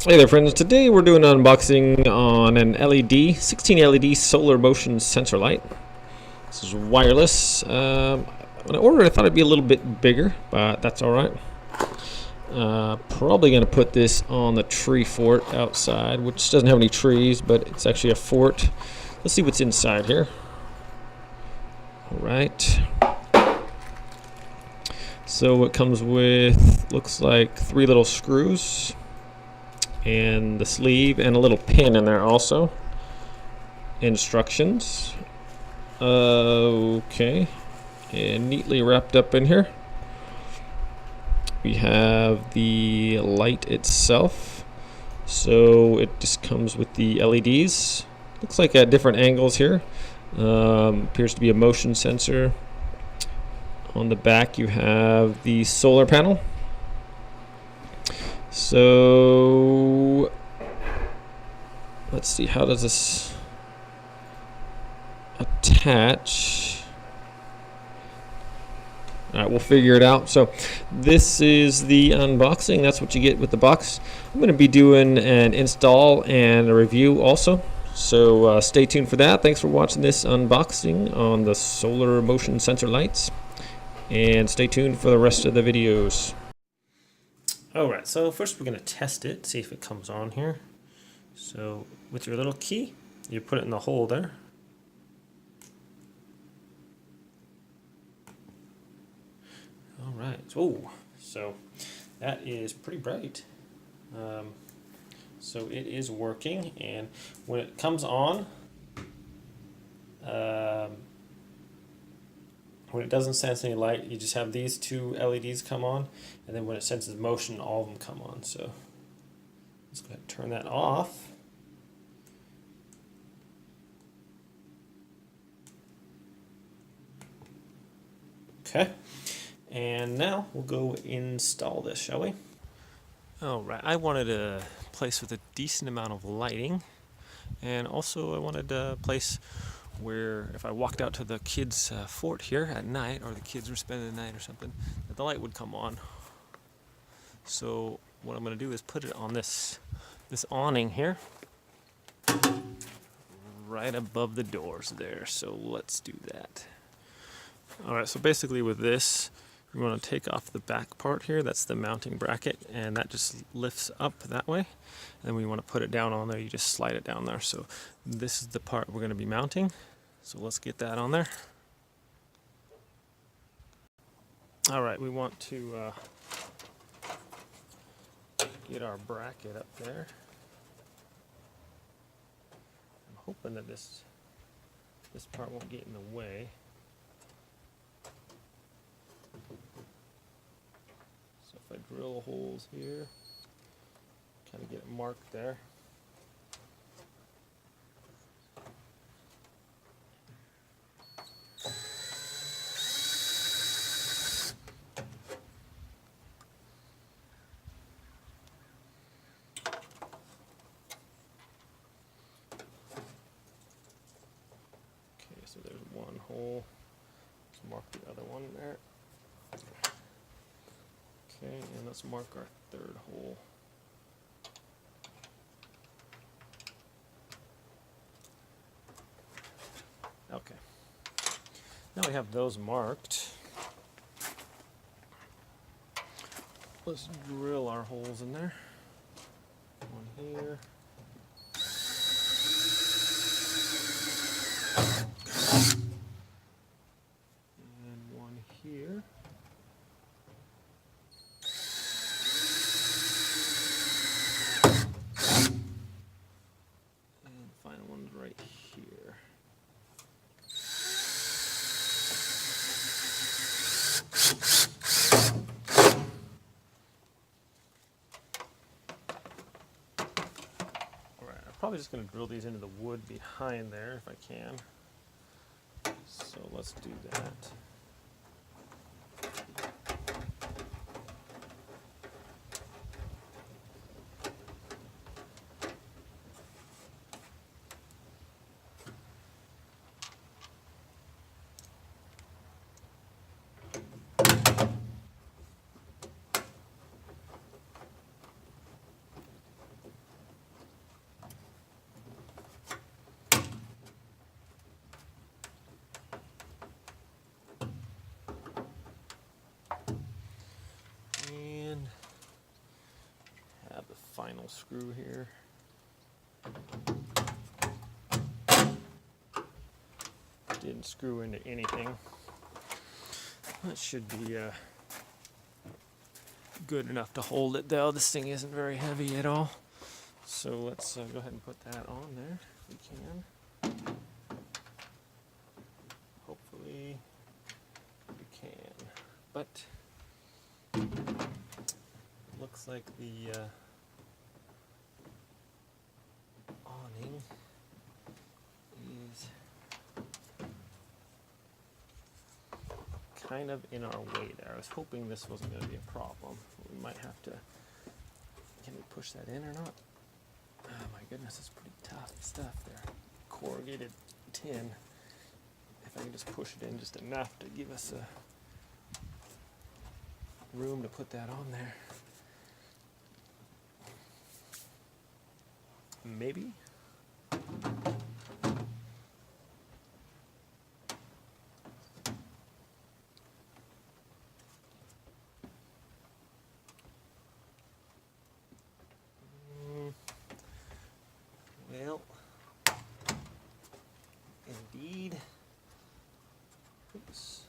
Hey there friends, today we're doing an unboxing on an LED, 16 LED solar motion sensor light. This is wireless. When I ordered it, I thought it'd be a little bit bigger, but that's alright. Probably going to put this on the tree fort outside, which doesn't have any trees, but it's actually a fort. Let's see what's inside here. Alright. So it comes with, looks like 3 little screws, and the sleeve, and a little pin in there also. Instructions. Okay. And neatly wrapped up in here. We have the light itself. So it just comes with the LEDs. Looks like at different angles here. Appears to be a motion sensor. On the back you have the solar panel. So let's see, how does this attach? Alright, we'll figure it out. So this is the unboxing. That's what you get with the box. I'm going to be doing an install and a review also. So stay tuned for that. Thanks for watching this unboxing on the solar motion sensor lights. And stay tuned for the rest of the videos. Alright, so first we're going to test it, see if it comes on here. So with your little key, you put it in the hole there. Alright, so that is pretty bright. So it is working, and when it comes on, when it doesn't sense any light, you just have these 2 LEDs come on, and then when it senses motion, all of them come on. So let's go ahead and turn that off. Okay, and now we'll go install this, shall we? Alright, I wanted a place with a decent amount of lighting, and also I wanted a place where if I walked out to the kids' fort here at night, or the kids were spending the night or something, that the light would come on. So what I'm going to do is put it on this awning here, right above the doors there. So let's do that. Alright, so basically with this, you want to take off the back part here. That's the mounting bracket, and that just lifts up that way. And then when you want to put it down on there, you just slide it down there. So this is the part we're going to be mounting. So let's get that on there. Alright, we want to get our bracket up there. I'm hoping that this part won't get in the way. So if I drill holes here, kind of get it marked there. So there's one hole. Let's mark the other one there. Okay, and let's mark our 3rd hole. Okay. Now we have those marked. Let's drill our holes in there. One here. And one here. And the final one's right here. Alright, I'm probably just going to drill these into the wood behind there if I can. So let's do that. final screw here. Didn't screw into anything. That should be good enough to hold it though. This thing isn't very heavy at all. So let's go ahead and put that on there if we can. Hopefully we can. But looks like the awning is kind of in our way there. I was hoping this wasn't going to be a problem. We might have to, can we push that in or not? Oh my goodness, it's pretty tough stuff there. Corrugated tin. If I can just push it in just enough to give us a room to put that on there. Maybe. Well, indeed. Oops.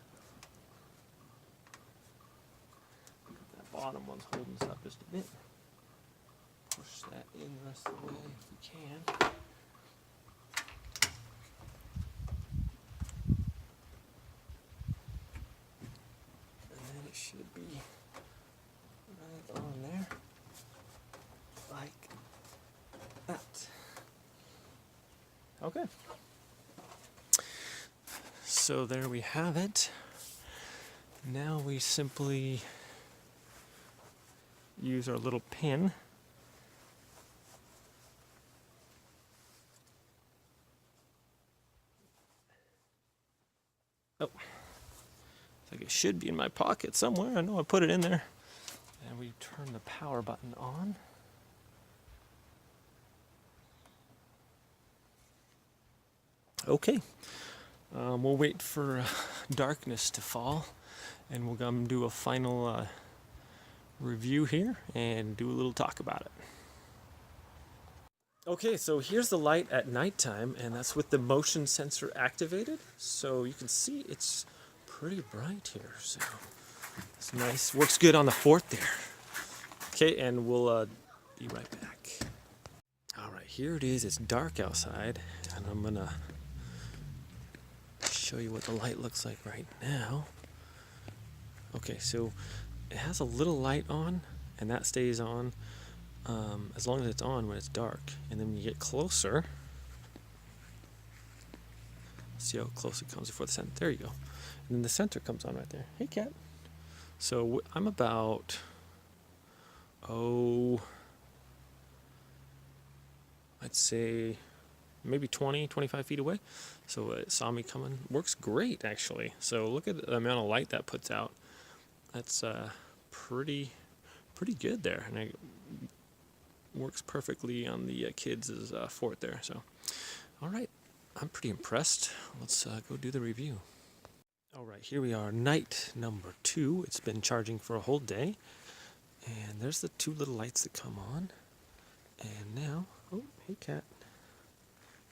That bottom one's holding us up just a bit. Push that in the rest of the way if we can. And then it should be right on there. Like that. Okay. So there we have it. Now we simply use our little pin. Oh, it's like it should be in my pocket somewhere. I know I put it in there. And we turn the power button on. Okay, we'll wait for darkness to fall, and we'll come do a final review here and do a little talk about it. Okay, so here's the light at nighttime, and that's with the motion sensor activated. So you can see it's pretty bright here, so it's nice. Works good on the fort there. Okay, and we'll be right back. All right, here it is. It's dark outside, and I'm gonna show you what the light looks like right now. Okay, so it has a little light on, and that stays on as long as it's on when it's dark. And then when you get closer, see how close it comes before the center. There you go. And then the center comes on right there. Hey, cat. So I'm about, I'd say maybe 20, 25 feet away. So it saw me coming. Works great, actually. So look at the amount of light that puts out. That's pretty good there. And it works perfectly on the kids' fort there. So, all right. I'm pretty impressed. Let's go do the review. All right, here we are, night number 2. It's been charging for a whole day. And there's the 2 little lights that come on. And now, oh, hey cat.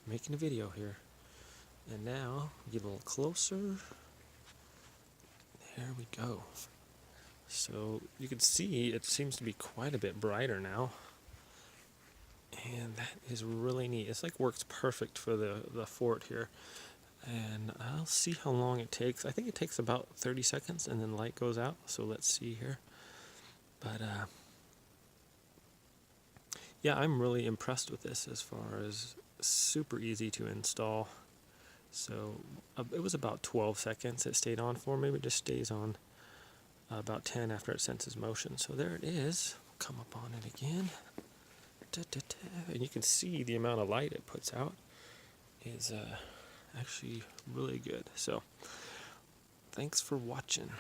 Making a video here. And now, get a little closer. There we go. So you can see it seems to be quite a bit brighter now. And that is really neat. It's like works perfect for the fort here. And I'll see how long it takes. I think it takes about 30 seconds and then light goes out. So let's see here. But yeah, I'm really impressed with this as far as super easy to install. So it was about 12 seconds it stayed on for. Maybe it just stays on about 10 after it senses motion. So there it is. Come up on it again. And you can see the amount of light it puts out is actually really good. So thanks for watching.